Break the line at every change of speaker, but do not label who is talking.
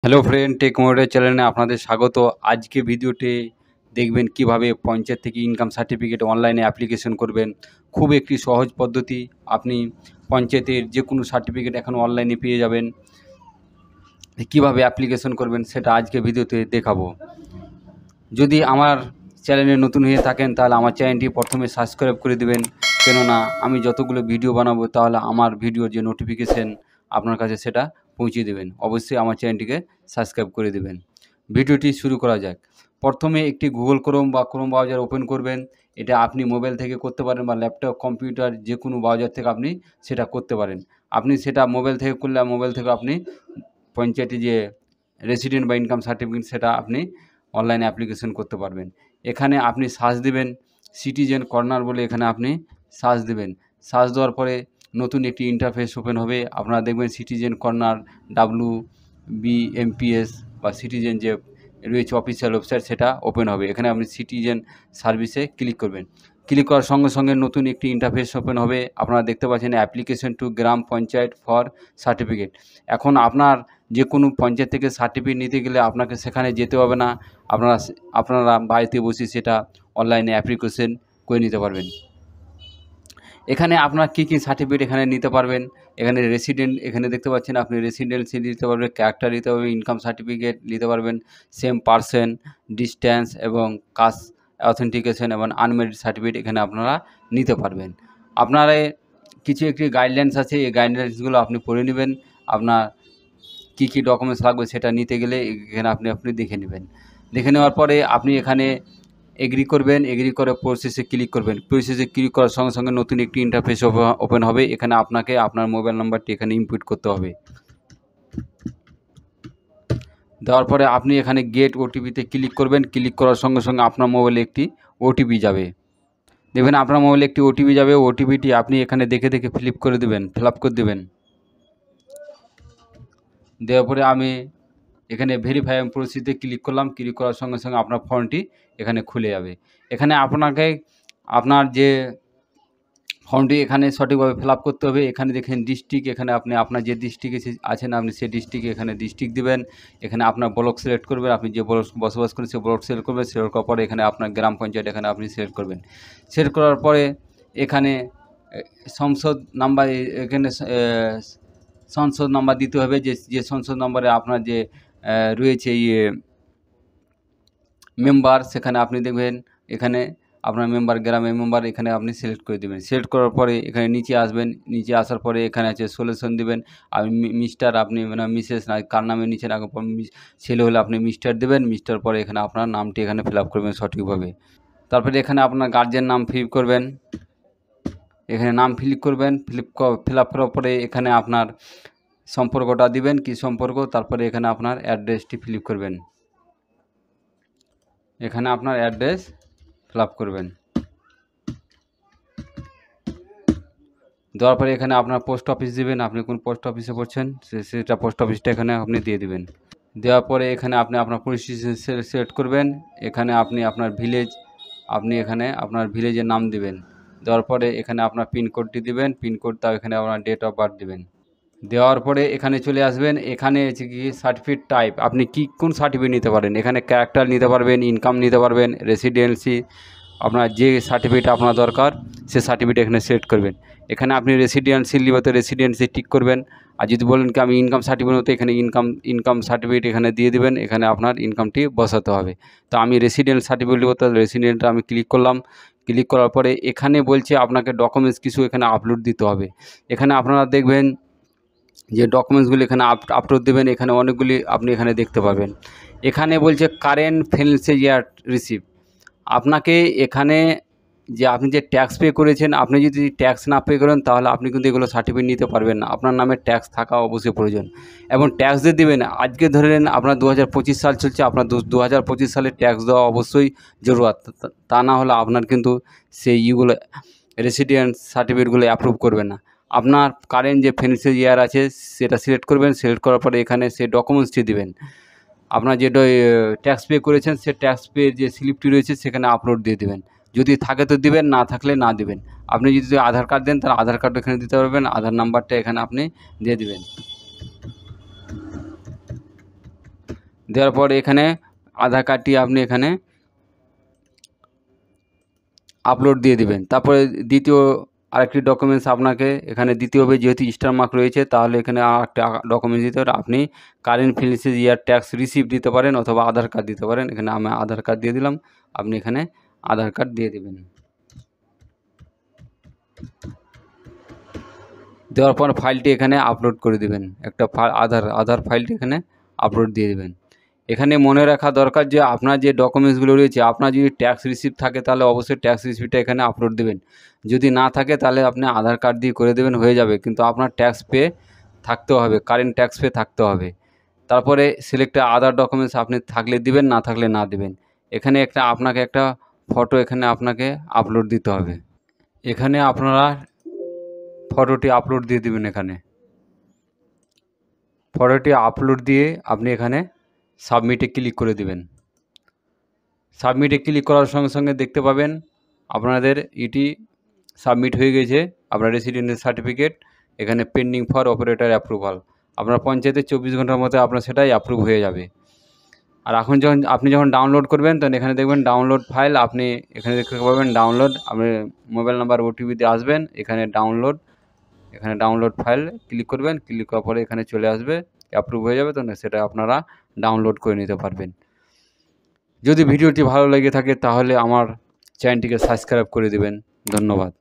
Hello friend, take মোডের চ্যানেলে আপনাদের স্বাগত। আজকে ভিডিওতে দেখবেন কিভাবে পঞ্চায়েত থেকে ইনকাম সার্টিফিকেট অনলাইনে অ্যাপ্লিকেশন করবেন। খুব একটি সহজ পদ্ধতি। আপনি পঞ্চায়েতের যে কোনো সার্টিফিকেট এখন অনলাইনে পেয়ে যাবেন। কিভাবে অ্যাপ্লিকেশন করবেন সেটা আজকে ভিডিওতে দেখাবো। যদি আমার চ্যানেলে নতুন হয়ে থাকেন তাহলে আমার চ্যানেলটি প্রথমে সাবস্ক্রাইব করে দেবেন, কেননা আমি যতগুলো ভিডিও বানাবো তাহলে আমার ভিডিওর যে নোটিফিকেশান আপনার কাছে সেটা পৌঁছে দেবেন। অবশ্যই আমার চ্যানেলটিকে সাবস্ক্রাইব করে দেবেন। ভিডিওটি শুরু করা যাক। প্রথমে একটি গুগল ক্রোম বা ক্রোম ব্রাউজার ওপেন করবেন। এটা আপনি মোবাইল থেকে করতে পারেন বা ল্যাপটপ, কম্পিউটার যে কোনো ব্রাউজার থেকে আপনি সেটা করতে পারেন। আপনি সেটা মোবাইল থেকে করলে মোবাইল থেকে আপনি পঞ্চায়েতে যে রেসিডেন্ট বা ইনকাম সার্টিফিকেট সেটা আপনি অনলাইনে অ্যাপ্লিকেশন করতে পারবেন। এখানে আপনি সার্চ দেবেন সিটিজেন কর্নার বলে, এখানে আপনি সার্চ দেবেন। সার্চ দেওয়ার পরে নতুন একটি ইন্টারফেস ওপেন হবে। আপনারা দেখবেন সিটিজেন কর্নার WBMPS বা সিটিজেন যে রয়েছে অফিসিয়াল ওয়েবসাইট সেটা ওপেন হবে। এখানে আপনি সিটিজেন সার্ভিসে ক্লিক করবেন। ক্লিক করার সঙ্গে সঙ্গে নতুন একটি ইন্টারফেস ওপেন হবে। আপনারা দেখতে পাচ্ছেন application to gram panchayat for certificate. এখন আপনার যে কোনো পঞ্চায়েত থেকে সার্টিফিকেট নিতে গেলে আপনাকে সেখানে যেতে হবে না। আপনারা বাড়িতে বসে সেটা অনলাইনে অ্যাপ্লিকেশন করে নিতে পারবেন। এখানে আপনার কী কী সার্টিফিকেট এখানে নিতে পারবেন। এখানে রেসিডেন্ট, এখানে দেখতে পাচ্ছেন আপনি রেসিডেন্সি নিতে পারবেন, ক্যারেক্টার নিতে পারবেন, ইনকাম সার্টিফিকেট নিতে পারবেন, সেম পার্সন, ডিস্ট্যান্স এবং কাস্ট অথেন্টিকেশন এবং আনমেরিড সার্টিফিকেট এখানে আপনারা নিতে পারবেন। আপনারা কিছু একটি গাইডলাইন্স আছে, এই গাইডলাইন্সগুলো আপনি পড়ে নেবেন। আপনার কী কী ডকুমেন্টস লাগবে সেটা নিতে গেলে এখানে আপনি দেখে নেবেন। দেখে নেওয়ার পরে আপনি এখানে এগ্রি করবেন। এগ্রি করে প্রসেসে ক্লিক করবেন। প্রসেসে ক্লিক করার সঙ্গে সঙ্গে নতুন একটি ইন্টারফেস ওপেন হবে। এখানে আপনাকে আপনার মোবাইল নাম্বারটি এখানে ইনপুট করতে হবে। দেওয়ার পরে আপনি এখানে গেট ওটিপিতে ক্লিক করবেন। ক্লিক করার সঙ্গে সঙ্গে আপনার মোবাইলে একটি ওটিপি যাবে। দেখবেন আপনার মোবাইলে একটি ওটিপি যাবে। ওটিপিটি আপনি এখানে দেখে দেখে ফিল আপ করে দেবেন। দেওয়ার পরে আমি এখানে ভেরিফাই প্রসেসে ক্লিক করলাম। ক্লিক করার সঙ্গে সঙ্গে আপনার ফর্মটি এখানে খুলে যাবে। এখানে আপনাকে আপনার যে ফর্মটি এখানে সঠিকভাবে ফিল আপ করতে হবে। এখানে দেখেন ডিস্ট্রিক্ট, এখানে আপনি আপনার যে ডিস্ট্রিক্টে আছেন আপনি সেই ডিস্ট্রিক্টে এখানে ডিস্ট্রিক্ট দেবেন। এখানে আপনার ব্লক সিলেক্ট করবেন, আপনি যে ব্লক বসবাস করেন সেই ব্লক সিলেক্ট করবেন। সিলেক্ট করার পরে এখানে আপনার গ্রাম পঞ্চায়েত এখানে আপনি সিলেক্ট করবেন। সিলেক্ট করার পরে এখানে সংসদ নাম্বার, এখানে সংসদ নাম্বার দিতে হবে। যে সংসদ নম্বরে আপনার যে রয়েছে মেম্বার, সেখানে আপনি দেখবেন এখানে আপনার মেম্বার, গ্রামের মেম্বার এখানে আপনি সিলেক্ট করে দেবেন। সিলেক্ট করার পরে এখানে নিচে আসবেন। নিচে আসার পরে এখানে আছে সলিউশন দেবেন। আপনি মিস্টার, আপনি মানে মিসেস না কার নামে নিচেন, আগে ছেলে হলে আপনি মিস্টার দেবেন। মিস্টার পরে এখানে আপনার নামটি এখানে ফিল আপ করবেন সঠিকভাবে। তারপরে এখানে আপনার গার্জেন নাম ফিল করবেন। এখানে নাম ফিল করবেন। ফিল আপ করার পরে এখানে আপনার সম্পর্কটা দিবেন, কি সম্পর্ক। তারপরে এখানে আপনার অ্যাড্রেসটি ফিল আপ করবেন। এখানে আপনার অ্যাড্রেস ফিল আপ করবেন। দেওয়ার পরে এখানে আপনার পোস্ট অফিস দিবেন। আপনি কোন পোস্ট অফিসে পড়ছেন সেটা পোস্ট অফিসটা এখানে আপনি দিয়ে দিবেন। দেওয়ার পরে এখানে আপনি আপনার পরিস্থিতি সিলেক্ট করবেন। এখানে আপনি আপনার ভিলেজ, আপনি এখানে আপনার ভিলেজের নাম দিবেন। দেওয়ার পরে এখানে আপনার পিনকোডটি দিবেন। পিনকোডটা এখানে আপনার ডেট অফ বার্থ দিবেন। দেওয়ার পরে এখানে চলে আসবেন। এখানে হচ্ছে কি সার্টিফিকেট টাইপ, আপনি কোন সার্টিফিকেট নিতে পারেন। এখানে ক্যারেক্টার নিতে পারবেন, ইনকাম নিতে পারবেন, রেসিডেন্সি, আপনার যে সার্টিফিকেট আপনার দরকার সে সার্টিফিকেট এখানে সিলেক্ট করবেন। এখানে আপনি রেসিডেন্সি নিবে তো রেসিডেন্সি টিক করবেন। আর যদি বলেন কি আমি ইনকাম সার্টিফিকেট হতে, এখানে ইনকাম সার্টিফিকেট এখানে দিয়ে দেবেন। এখানে আপনার ইনকামটি বসাতে হবে। তো আমি রেসিডেন্ট সার্টিফিকেট বলতে রেসিডেন্টটা আমি ক্লিক করলাম। ক্লিক করার পরে এখানে বলছে আপনাকে ডকুমেন্টস কিছু এখানে আপলোড দিতে হবে। এখানে আপনারা দেখবেন যে ডকুমেন্টসগুলি এখানে আপলোড দেবেন। এখানে অনেকগুলি আপনি এখানে দেখতে পাবেন। এখানে বলছে কারেন্ট ফাইন্যান্সিয়াল ইয়ার রিসিভ। আপনাকে এখানে যে আপনি যে ট্যাক্স পে করেছেন, আপনি যদি ট্যাক্স না পে করেন তাহলে আপনি কিন্তু এগুলো সার্টিফিকেট নিতে পারবেন না। আপনার নামে ট্যাক্স থাকা অবশ্যই প্রয়োজন এবং ট্যাক্স দিয়ে দেবেন। আজকে ধরে নেন আপনার 2025 সাল চলছে, আপনার 2025 সালে ট্যাক্স দেওয়া অবশ্যই জরুরত। তা না হলে আপনার কিন্তু সেই রেসিডেন্ট সার্টিফিকেটগুলো অ্যাপ্রুভ করবে না। আপনার কারেন্ট যে ফাইন্যান্সিয়াল ইয়ার আছে সেটা সিলেক্ট করবেন। সিলেক্ট করার পরে এখানে সেই ডকুমেন্টসটি দিবেন। আপনার যেটা ট্যাক্স পে করেছেন সে ট্যাক্স পে যে স্লিপটি রয়েছে সেখানে আপলোড দিয়ে দেবেন। যদি থাকে তো দিবেন, না থাকলে না দিবেন। আপনি যদি আধার কার্ড দেন তাহলে আধার কার্ড এখানে দিতে পারবেন। আধার নাম্বারটা এখানে আপনি দিয়ে দেবেন। দেওয়ার পরে এখানে আপনার যে ডকুমেন্টসটি রয়েছে সেখানে আপলোড দিয়ে দেবেন। যদি থাকে তো দিবেন, না থাকলে না দিবেন। আপনি যদি আধার কার্ড দেন তাহলে আধার কার্ড এখানে দিতে পারবেন, আধার নাম্বারটা এখানে আপনি দিয়ে দিবেন। দেওয়ার পর এখানে আধার কার্ডটি আপনি এখানে আপলোড দিয়ে দিবেন। তারপরে দ্বিতীয় আরেকটি ডকুমেন্টস আপনাকে এখানে দিতে হবে, যেহেতু স্টার মার্ক রয়েছে তাহলে এখানে আরেকটা ডকুমেন্টস দিতে হবে। আপনি current financial year tax receipt দিতে পারেন অথবা আধার কার্ড দিতে পারেন। এখানে আমি আধার কার্ড দিয়ে দিলাম, আপনি এখানে আধার কার্ড দিয়ে দেবেন। দেওয়ার পর ফাইলটি এখানে আপলোড করে দেবেন, একটা আধার ফাইলটি এখানে আপলোড দিয়ে দেবেন। এখানে মনে রাখা দরকার যে আপনার যে ডকুমেন্টসগুলো রয়েছে, আপনার যদি ট্যাক্স রিসিপ্ট থাকে তাহলে অবশ্যই ট্যাক্স রিসিপ্টটা এখানে আপলোড দেবেন। যদি না থাকে তাহলে আপনি আধার কার্ড দিয়ে করে দেবেন, হয়ে যাবে। কিন্তু আপনার ট্যাক্স পে থাকতে হবে, কারেন্ট ট্যাক্স পে থাকতে হবে। তারপরে সিলেক্টে আদার ডকুমেন্টস আপনি থাকলে দিবেন, না থাকলে না দেবেন। এখানে আপনাকে একটা ফটো এখানে আপনাকে আপলোড দিতে হবে। এখানে আপনারা ফটোটি আপলোড দিয়ে দিবেন। এখানে ফটোটি আপলোড দিয়ে আপনি এখানে সাবমিটে ক্লিক করে দিবেন। সাবমিটে ক্লিক করার সঙ্গে সঙ্গে দেখতে পাবেন আপনাদের এটি সাবমিট হয়ে গেছে, আপনার রেসিডেন্সিয়াল সার্টিফিকেট। এখানে পেন্ডিং ফর অপারেটর অ্যাপ্রুভাল। আপনার পঞ্চায়েতে 24 ঘন্টার মধ্যে আপনার সেটাই অ্যাপ্রুভ হয়ে যাবে। আর এখন আপনি যখন ডাউনলোড করবেন তখন এখানে দেখবেন ডাউনলোড ফাইল, আপনি এখানে দেখতে পাবেন ডাউনলোড। আপনি মোবাইল নাম্বার ওটিপিতে আসবেন, এখানে ডাউনলোড ফাইল ক্লিক করবেন। ক্লিক করার পরে এখানে চলে আসবে, অ্যাপ্রুভ হয়ে যাবে, তো সেটা আপনারা ডাউনলোড করে নিতে পারবেন। যদি ভিডিওটি ভালো লেগে থাকে তাহলে আমার চ্যানেলটিকে সাবস্ক্রাইব করে দেবেন। ধন্যবাদ।